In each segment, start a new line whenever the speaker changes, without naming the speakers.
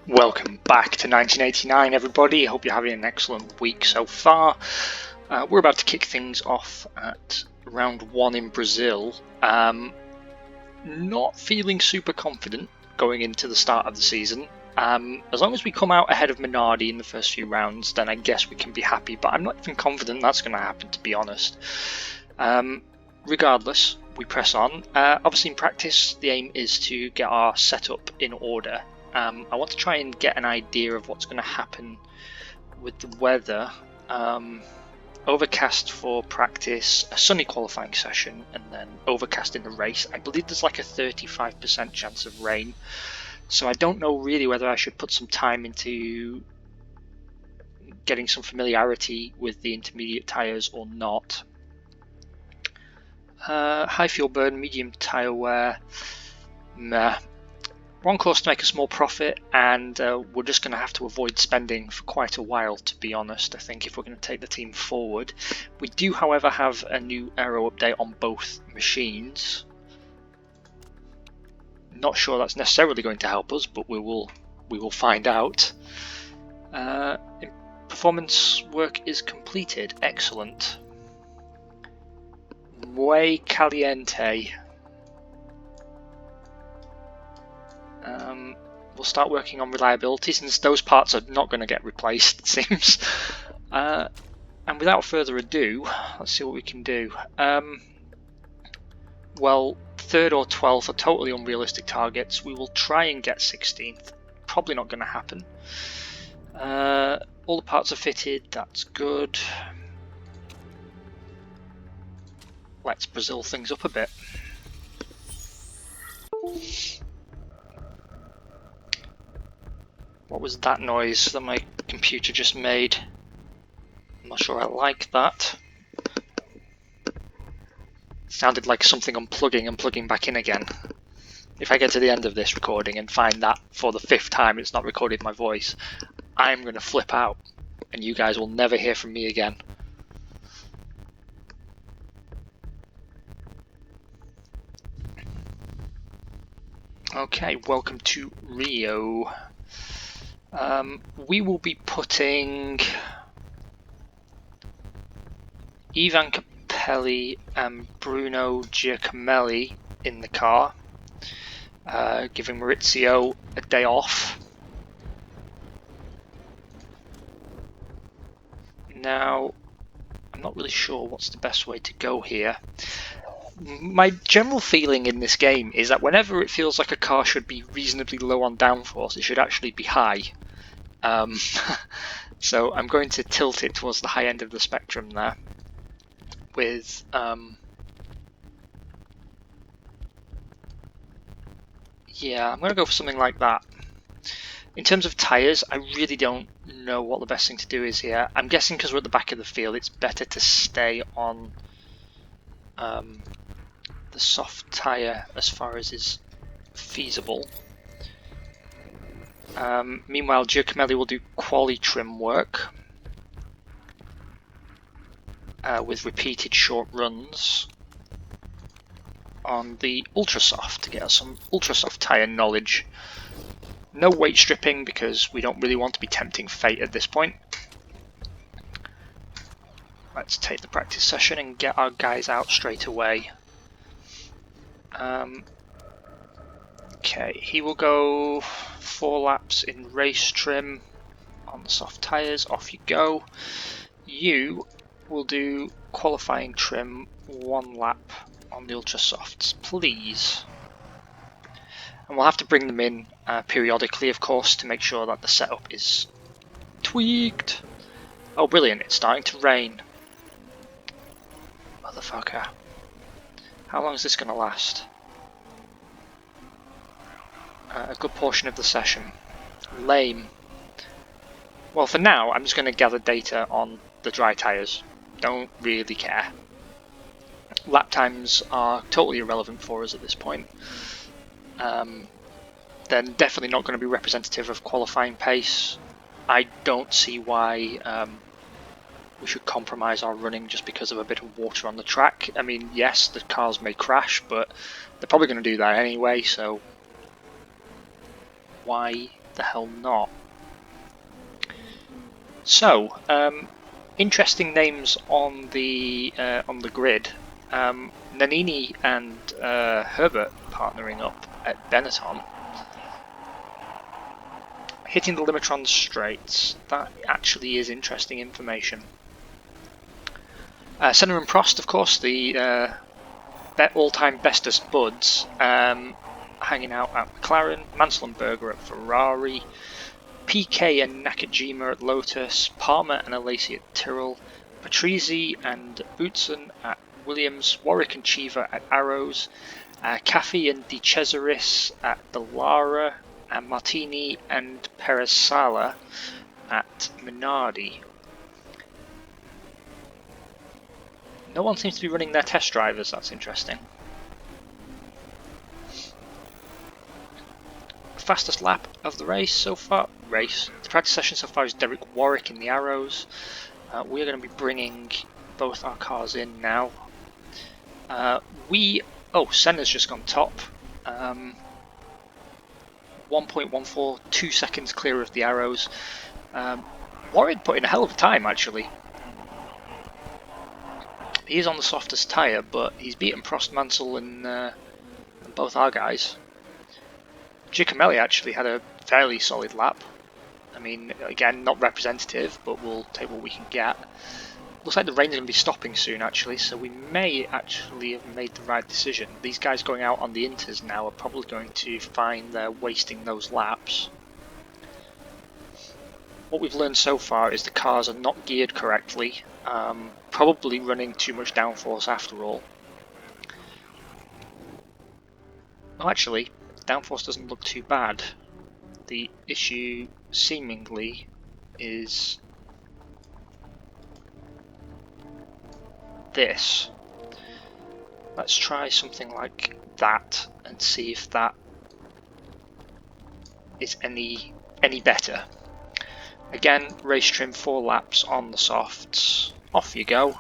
Welcome back to 1989, everybody. I hope you're having an excellent week so far. We're about to kick things off at round 1 in Brazil. Not feeling super confident going into the start of the season. As long as we come out ahead of Minardi in the first few rounds, then I guess we can be happy, but I'm not even confident that's going to happen, to be honest. Regardless, we press on. Obviously in practice, the aim is to get our setup in order. I want to try and get an idea of what's going to happen with the weather. Overcast for practice, a sunny qualifying session, and then overcast in the race. I believe there's like a 35% chance of rain, so I don't know really whether I should put some time into getting some familiarity with the intermediate tyres or not. High fuel burn, medium tyre wear, meh. One course to make a small profit, and we're just going to have to avoid spending for quite a while, to be honest, I think, if we're going to take the team forward. We do, however, have a new aero update on both machines. Not sure that's necessarily going to help us, but we will find out. Performance work is completed. Excellent. Muy caliente. We'll start working on reliability, since those parts are not going to get replaced, it seems. And without further ado, let's see what we can do. Well, 3rd or 12th are totally unrealistic targets. We will try and get 16th. Probably not going to happen. All the parts are fitted, that's good. Let's Brazil things up a bit. What was that noise that my computer just made? I'm not sure I like that. It sounded like something unplugging and plugging back in again. If I get to the end of this recording and find that for the 5th time it's not recorded my voice, I'm going to flip out and you guys will never hear from me again. Okay, welcome to Rio. We will be putting Ivan Capelli and Bruno Giacomelli in the car, giving Maurizio a day off. Now, I'm not really sure what's the best way to go here. My general feeling in this game is that whenever it feels like a car should be reasonably low on downforce, it should actually be high. So I'm going to tilt it towards the high end of the spectrum there with yeah, I'm going to go for something like that. In terms of tyres, I really don't know what the best thing to do is here. I'm guessing because we're at the back of the field, it's better to stay on the soft tyre as far as is feasible. Meanwhile, Giacomelli will do quali trim work with repeated short runs on the ultra soft to get us some ultra soft tyre knowledge. No weight stripping because we don't really want to be tempting fate at this point. Let's take the practice session and get our guys out straight away. Okay, he will go 4 laps in race trim on the soft tyres. Off you go. You will do qualifying trim 1 lap on the ultra softs, please. And we'll have to bring them in periodically, of course, to make sure that the setup is tweaked. Oh, brilliant! It's starting to rain. Motherfucker. How long is this going to last? A good portion of the session. Lame. Well, for now, I'm just going to gather data on the dry tyres. Don't really care. Lap times are totally irrelevant for us at this point. They're definitely not going to be representative of qualifying pace. I don't see why we should compromise our running just because of a bit of water on the track. I mean, yes, the cars may crash, but they're probably going to do that anyway, so why the hell not? So, interesting names on the grid. Nannini and Herbert partnering up at Benetton, hitting the Limitron straights. That actually is interesting information. Senna and Prost, of course, the all-time bestest buds, hanging out at McLaren. Mansell and Berger at Ferrari. PK and Nakajima at Lotus. Palmer and Alesi at Tyrrell. Patrese and Boutsen at Williams. Warwick and Cheever at Arrows. Caffey and De Cesaris at Dallara. And Martini and Perez Sala at Minardi. No one seems to be running their test drivers, that's interesting. Fastest lap of the race so far. The practice session so far is Derek Warwick in the Arrows. We're going to be bringing both our cars in now. Senna's just gone top. 1.14, 2 seconds clear of the Arrows. Warwick put in a hell of a time actually. He is on the softest tyre, but he's beaten Prost, Mansell and both our guys. Giacomelli actually had a fairly solid lap. I mean, again, not representative, but we'll take what we can get. Looks like the rain's going to be stopping soon actually, so we may actually have made the right decision. These guys going out on the Inters now are probably going to find they're wasting those laps. What we've learned so far is the cars are not geared correctly, probably running too much downforce after all. Oh, actually, downforce doesn't look too bad. The issue seemingly is this. Let's try something like that and see if that is any better. Again, race trim 4 laps on the softs. Off you go.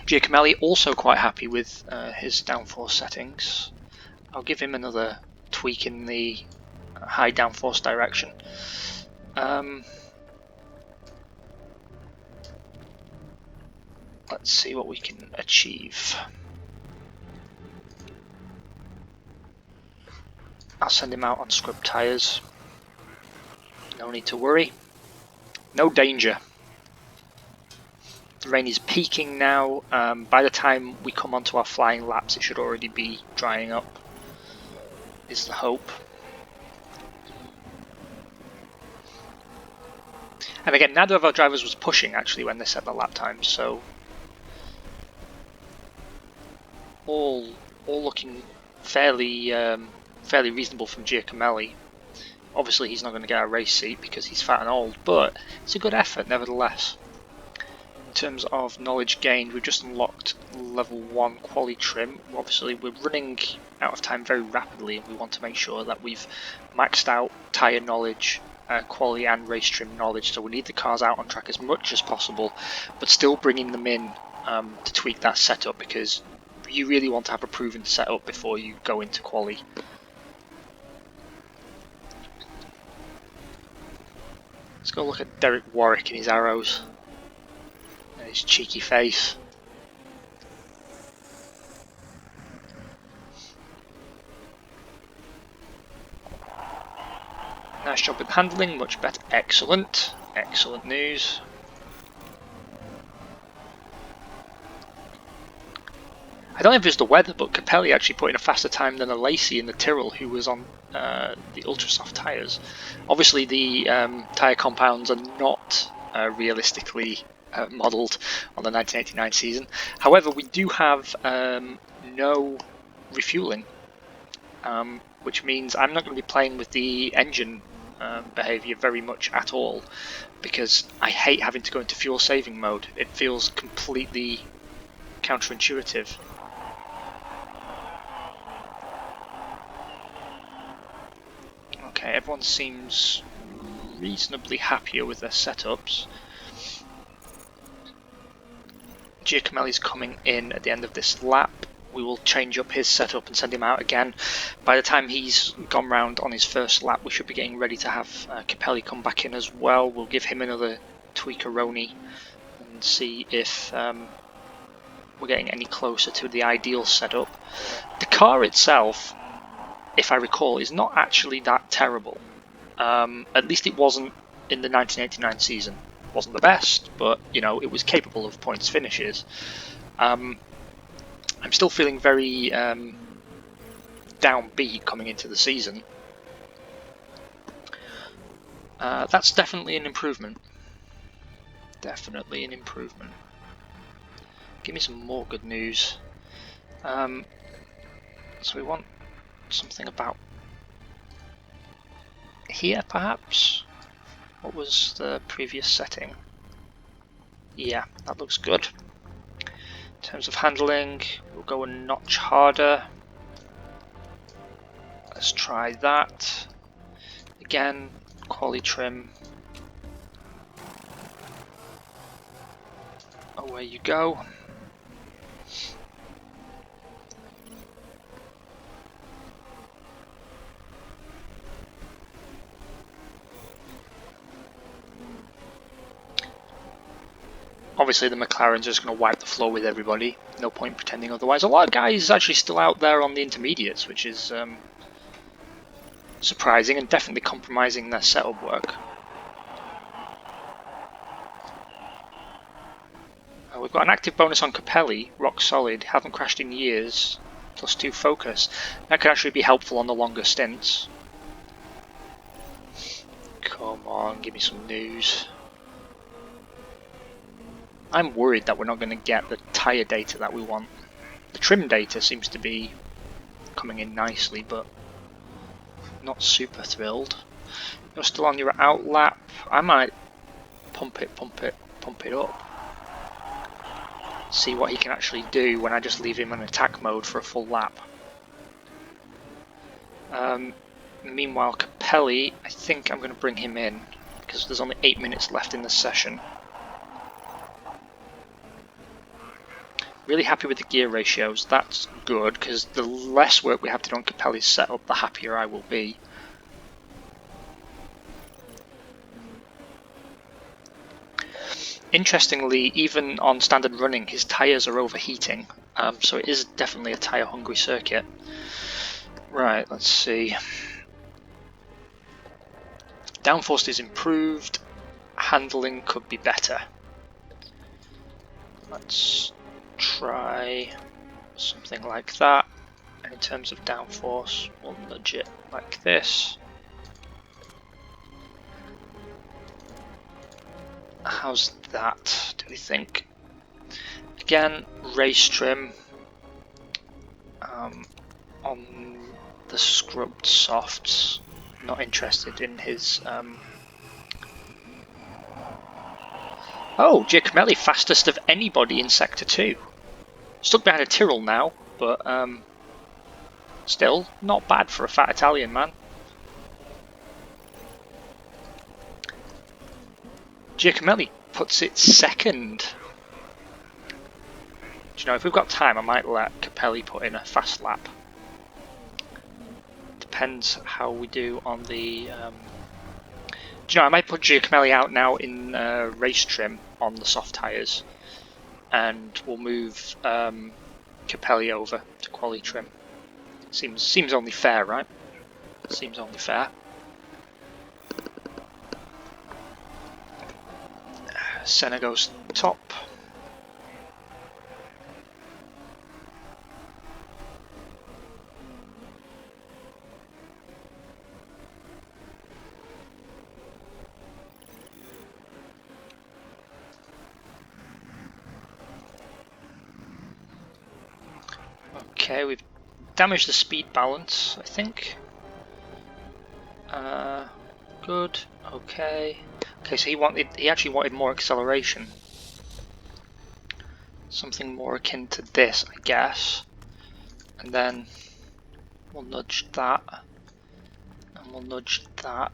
Giacomelli also quite happy with his downforce settings. I'll give him another tweak in the high downforce direction. Let's see what we can achieve. I'll send him out on scrub tyres. No need to worry. No danger. The rain is peaking now. By the time we come onto our flying laps, it should already be drying up, is the hope. And again, neither of our drivers was pushing actually when they set the lap times, so all looking fairly reasonable from Giacomelli. Obviously he's not going to get a race seat because he's fat and old, but it's a good effort nevertheless. In terms of knowledge gained, we've just unlocked level 1 quali trim. Obviously we're running out of time very rapidly and we want to make sure that we've maxed out tyre knowledge, quali and race trim knowledge, so we need the cars out on track as much as possible, but still bringing them in to tweak that setup, because you really want to have a proven setup before you go into quali. Let's go look at Derek Warwick in his Arrows and his cheeky face. Nice job with handling, much better. Excellent. Excellent news. I don't know if it's the weather, but Capelli actually put in a faster time than Alesi in the Tyrrell, who was on the ultra soft tyres. Obviously the tyre compounds are not realistically modelled on the 1989 season. However, we do have no refueling, which means I'm not going to be playing with the engine behaviour very much at all, because I hate having to go into fuel saving mode. It feels completely counterintuitive. Okay, everyone seems reasonably happier with their setups. Giacomelli's coming in at the end of this lap. We will will change up his setup and send him out again. By the time he's gone round on his first lap, we should be getting ready to have Capelli come back in as well. We'll give him another tweakeroni and see if we're getting any closer to the ideal setup. The car itself, if I recall, is not actually that terrible. At least it wasn't in the 1989 season. It wasn't the best, but you know, it was capable of points finishes. I'm still feeling very downbeat coming into the season. That's definitely an improvement. Definitely an improvement. Give me some more good news. So we want something about here, perhaps? What was the previous setting? Yeah, that looks good. In terms of handling, we'll go a notch harder. Let's try that. Again, quali trim. Away you go. Obviously the McLaren's just going to wipe the floor with everybody. No point pretending otherwise. A lot of guys actually still out there on the intermediates, which is surprising and definitely compromising their setup work. We've got an active bonus on Capelli, rock solid, haven't crashed in years, +2 focus. That could actually be helpful on the longer stints. Come on, give me some news. I'm worried that we're not going to get the tyre data that we want. The trim data seems to be coming in nicely, but not super thrilled. You're still on your out lap. I might pump it up. See what he can actually do when I just leave him in attack mode for a full lap. Meanwhile, Capelli, I think I'm going to bring him in because there's only 8 minutes left in the session. Really happy with the gear ratios. That's good because the less work we have to do on Capelli's setup, the happier I will be. Interestingly, even on standard running, his tyres are overheating, so it is definitely a tyre-hungry circuit. Right, let's see. Downforce is improved. Handling could be better. Let's try something like that. And in terms of downforce, we'll nudge it like this. How's that, do we think? Again, race trim on the scrubbed softs. Not interested in his... Oh, Giacomelli, fastest of anybody in Sector 2. Stuck behind a Tyrrell now, but still not bad for a fat Italian man. Giacomelli puts it second. Do you know, if we've got time, I might let Capelli put in a fast lap. Depends how we do on the... Do you know, I might put Giacomelli out now in race trim on the soft tyres, and we'll move Capelli over to quali trim. Seems only fair, right? Seems only fair. Senna goes top. Okay, we've damaged the speed balance, I think. Good. Okay. Okay, so he actually wanted more acceleration. Something more akin to this, I guess. And then we'll nudge that. And we'll nudge that.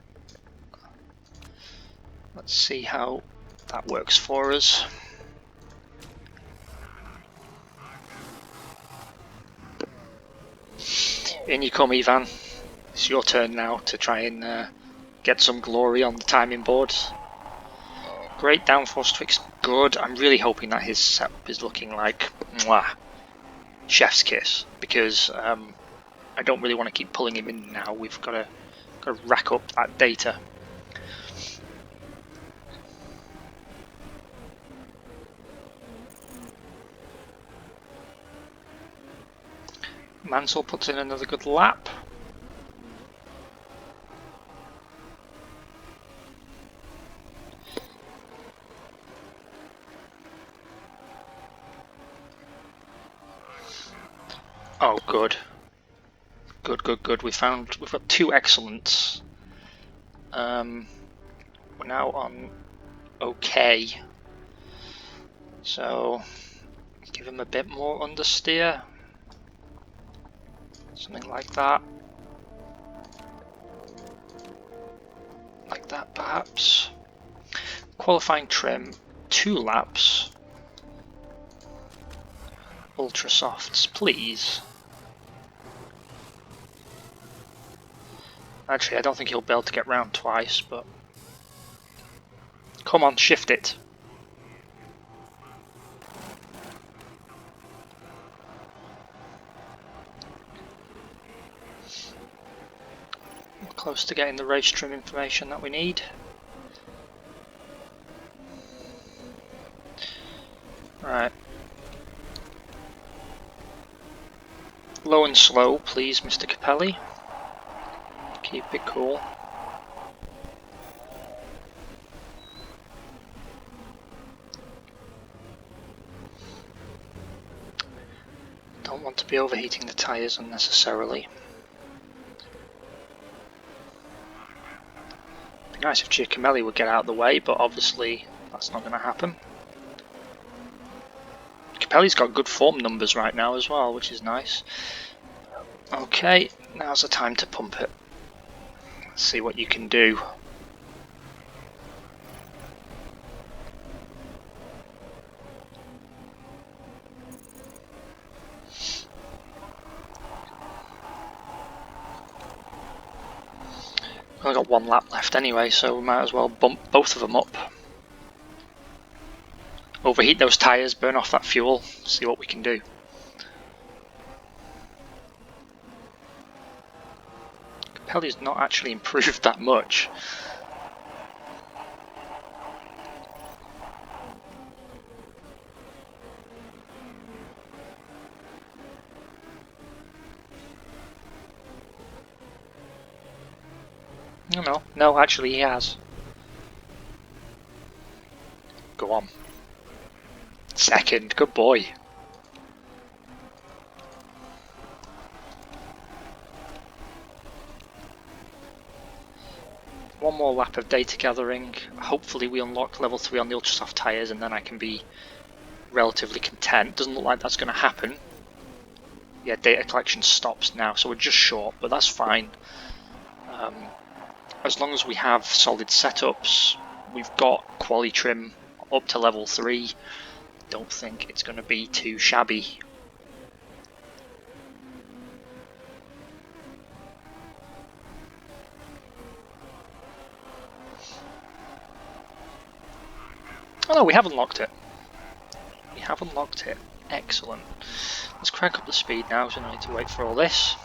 Let's see how that works for us. In you come, Ivan. It's your turn now to try and get some glory on the timing boards. Great downforce tweaks, good. I'm really hoping that his setup is looking like mwah, chef's kiss, because I don't really want to keep pulling him in now. We've got to rack up that data. Mansell puts in another good lap. Oh, good. Good. We've got 2 excellents. We're now on okay. So give him a bit more understeer. Something like that. Like that, perhaps. Qualifying trim, 2 laps. Ultra softs, please. Actually, I don't think he'll be able to get round twice, but... Come on, shift it. We're close to getting the race trim information that we need. Right. Low and slow, please, Mr. Capelli. Keep it cool. Don't want to be overheating the tyres unnecessarily. It'd be nice if Giacomelli would get out of the way, but obviously that's not going to happen. Capelli's got good form numbers right now as well, which is nice. Okay, now's the time to pump it. Let's see what you can do. We've only got 1 lap left anyway, so we might as well bump both of them up. Overheat those tyres, burn off that fuel, see what we can do. Capelli's not actually improved that much. No, actually he has. Go on. Second, good boy. One more lap of data gathering. Hopefully we unlock level 3 on the ultra soft tyres and then I can be relatively content. Doesn't look like that's going to happen. Yeah, data collection stops now, so we're just short, but that's fine. As long as we have solid setups, we've got quali trim up to level 3. Don't think it's going to be too shabby. Oh no, we have unlocked it. We have unlocked it. Excellent. Let's crank up the speed now, so I don't need to wait for all this.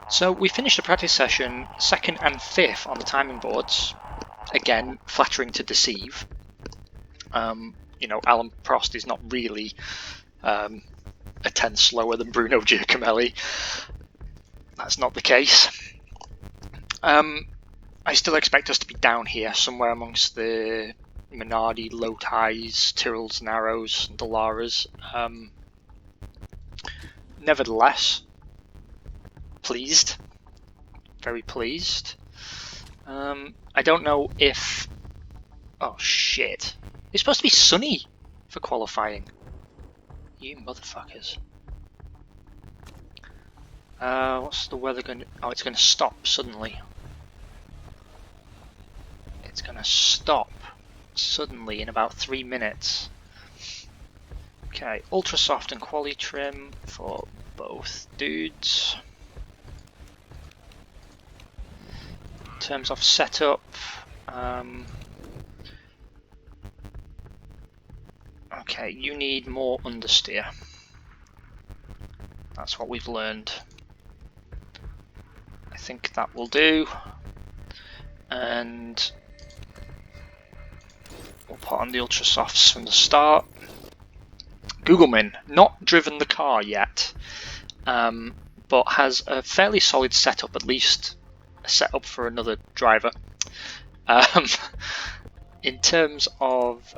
So we finished the practice session 2nd and 5th on the timing boards. Again, flattering to deceive. You know, Alan Prost is not really a tenth slower than Bruno Giacomelli. That's not the case. I still expect us to be down here, somewhere amongst the Minardi, Lotais, Tyrrells, Narrows, and Dalaras. Nevertheless, pleased. Very pleased. I don't know if... Oh shit. It's supposed to be sunny for qualifying. You motherfuckers. What's the weather going to... Oh, it's going to stop suddenly. It's going to stop suddenly in about 3 minutes. Okay, ultra soft and quali trim for both dudes. In terms of setup, okay, you need more understeer. That's what we've learned. I think that will do. And we'll put on the ultra softs from the start. Googleman, not driven the car yet, but has a fairly solid setup, at least a setup for another driver. In terms of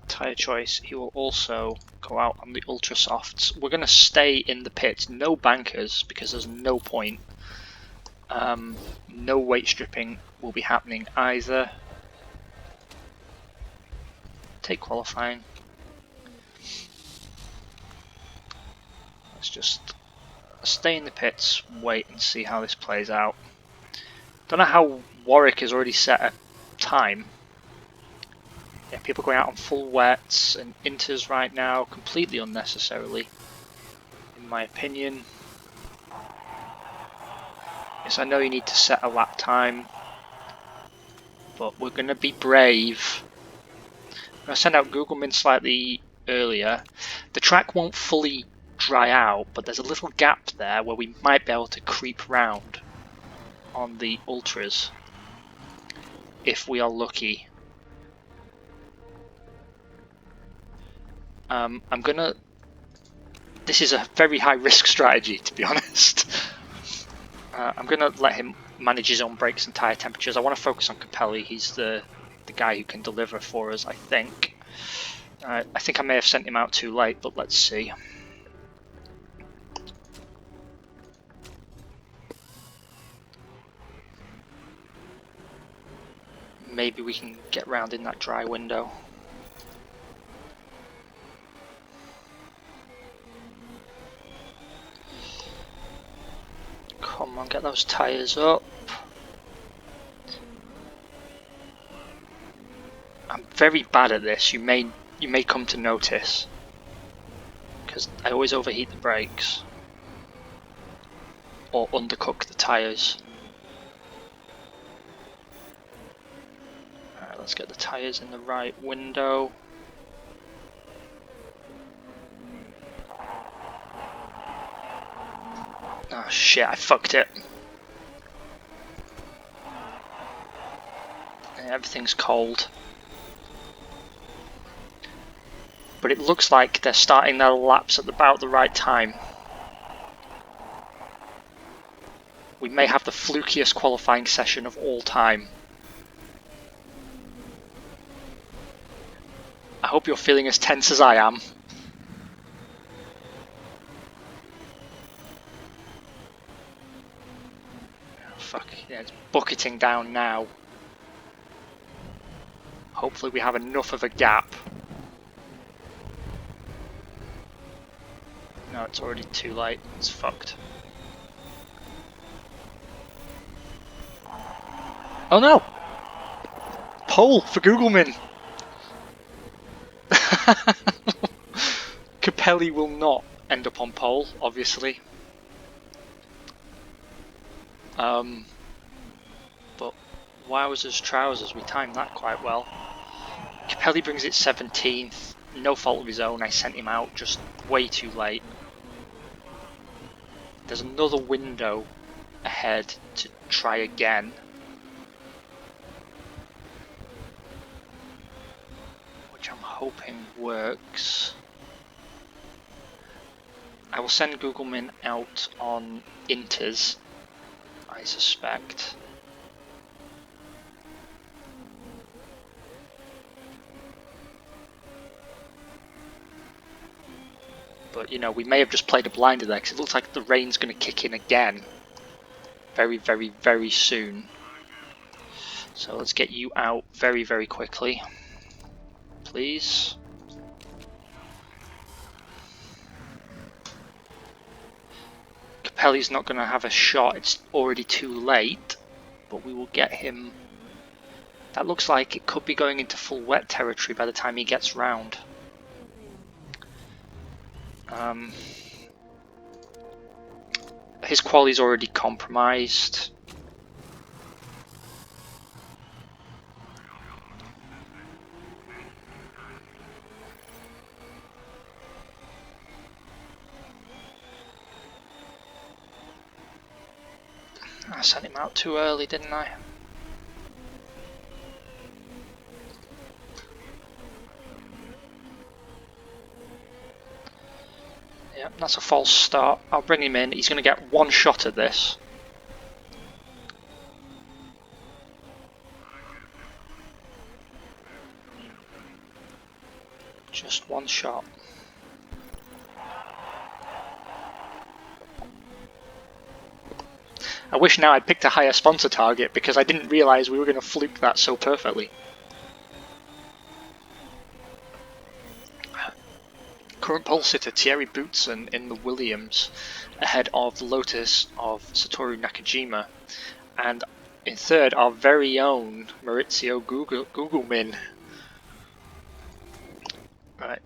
tyre choice, he will also go out on the ultra softs. We're going to stay in the pits, no bankers, because there's no point. No weight stripping will be happening either. Take qualifying. Let's just stay in the pits, wait and see how this plays out. Don't know how Warwick has already set a time. Yeah, people going out on full wets and inters right now, completely unnecessarily, in my opinion. Yes, I know you need to set a lap time, but we're going to be brave. I'm going to send out Googleman slightly earlier. The track won't fully dry out, but there's a little gap there where we might be able to creep round on the ultras if we are lucky. This is a very high risk strategy, to be honest. I'm gonna let him manage his own brakes and tyre temperatures. I want to focus on Capelli. He's the guy who can deliver for us, I think. I think I may have sent him out too late, but let's see. Maybe we can get round in that dry window. Come on, get those tyres up. I'm very bad at this, you may come to notice, because I always overheat the brakes or undercook the tyres. Alright, let's get the tyres in the right window. Oh shit, I fucked it. Everything's cold. But it looks like they're starting their laps at about the right time. We may have the flukiest qualifying session of all time. I hope you're feeling as tense as I am. Oh, fuck, yeah, it's bucketing down now. Hopefully we have enough of a gap. No, it's already too late. It's fucked. Oh no! Pole for Googleman! Capelli will not end up on pole, obviously. But wowzers trousers, we timed that quite well. Capelli brings it 17th, no fault of his own. I sent him out just way too late. There's another window ahead to try again. Which I'm hoping works. I will send Googleman out on inters, I suspect. But, you know, we may have just played a blinder there, because it looks like the rain's going to kick in again. Very, very, very soon. So let's get you out very, very quickly. Please. Capelli's not going to have a shot, it's already too late. But we will get him. That looks like it could be going into full wet territory by the time he gets round. His quality's already compromised. I sent him out too early, didn't I? Yeah, that's a false start. I'll bring him in. He's going to get one shot at this. Just one shot. I wish now I'd picked a higher sponsor target because I didn't realise we were going to fluke that so perfectly. Current pole sitter Thierry Boutsen in the Williams, ahead of the Lotus of Satoru Nakajima, and in third our very own Maurizio Gugelmin. Right,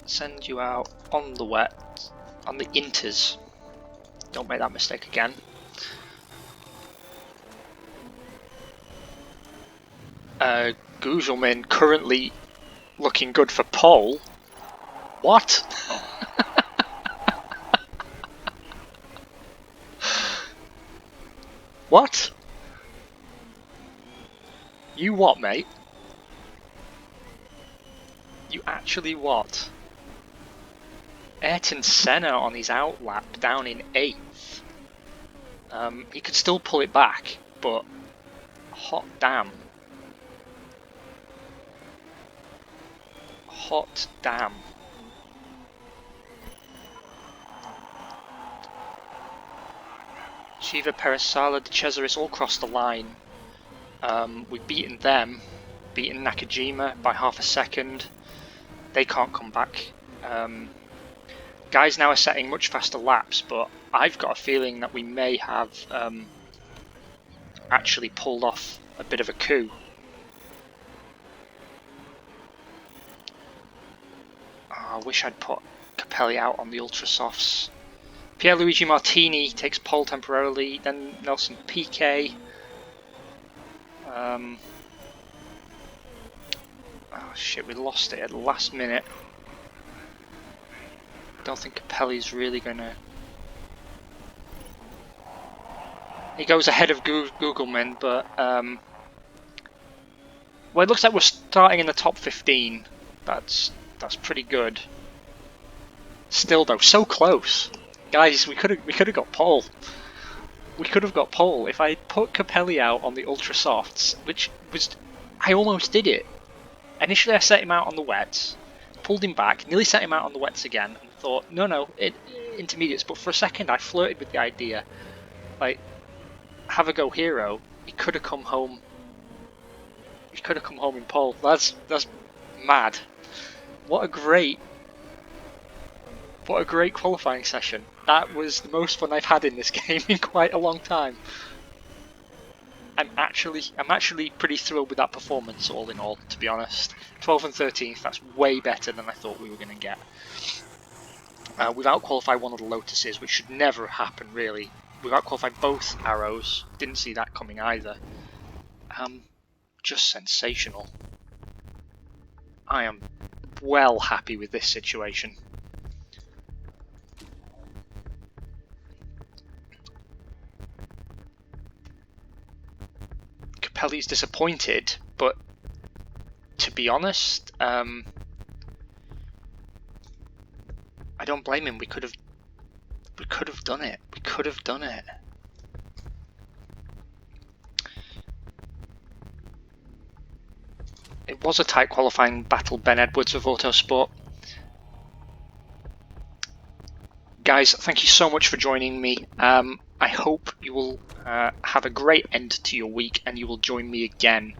send you out on the wet, on the inters. Don't make that mistake again. Gugelmin currently looking good for pole. What? What? You what, mate? You actually what? Ayrton Senna on his outlap down in 8th. He could still pull it back, but hot damn. Hot damn. Shiva, Peresala, De Cesaris all crossed the line. We've beaten them, beaten Nakajima by half a second. They can't come back. Guys now are setting much faster laps, but I've got a feeling that we may have actually pulled off a bit of a coup. Oh, I wish I'd put Capelli out on the Ultra Softs. Pierluigi Martini takes pole temporarily, then Nelson Piquet. Oh shit, we lost it at the last minute. Don't think Capelli's really gonna... He goes ahead of Gugelmin, but well, it looks like we're starting in the top 15. That's pretty good. Still though, so close. Guys, we could have got pole. We could have got pole if I put Capelli out on the Ultra Softs, which was... I almost did it. Initially I set him out on the wets, pulled him back, nearly set him out on the wets again, and thought, no, intermediates. But for a second I flirted with the idea, like, have a go hero. He could have come home. He could have come home in pole. That's mad. What a great qualifying session. That was the most fun I've had in this game in quite a long time. I'm actually pretty thrilled with that performance, all in all, to be honest. 12th and 13th, that's way better than I thought we were going to get. We've out-qualified one of the Lotuses, which should never happen, really. We've out-qualified both Arrows. Didn't see that coming either. Just sensational. I am well happy with this situation. Capelli's disappointed, but to be honest, I don't blame him. We could have done it. We could have done it. It was a tight qualifying battle, Ben Edwards of Autosport. Guys, thank you so much for joining me. I hope you will have a great end to your week and you will join me again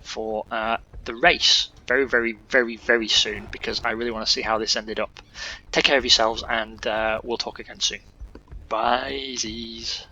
for the race very, very, very, very soon, because I really want to see how this ended up. Take care of yourselves and we'll talk again soon. Bye, Z's.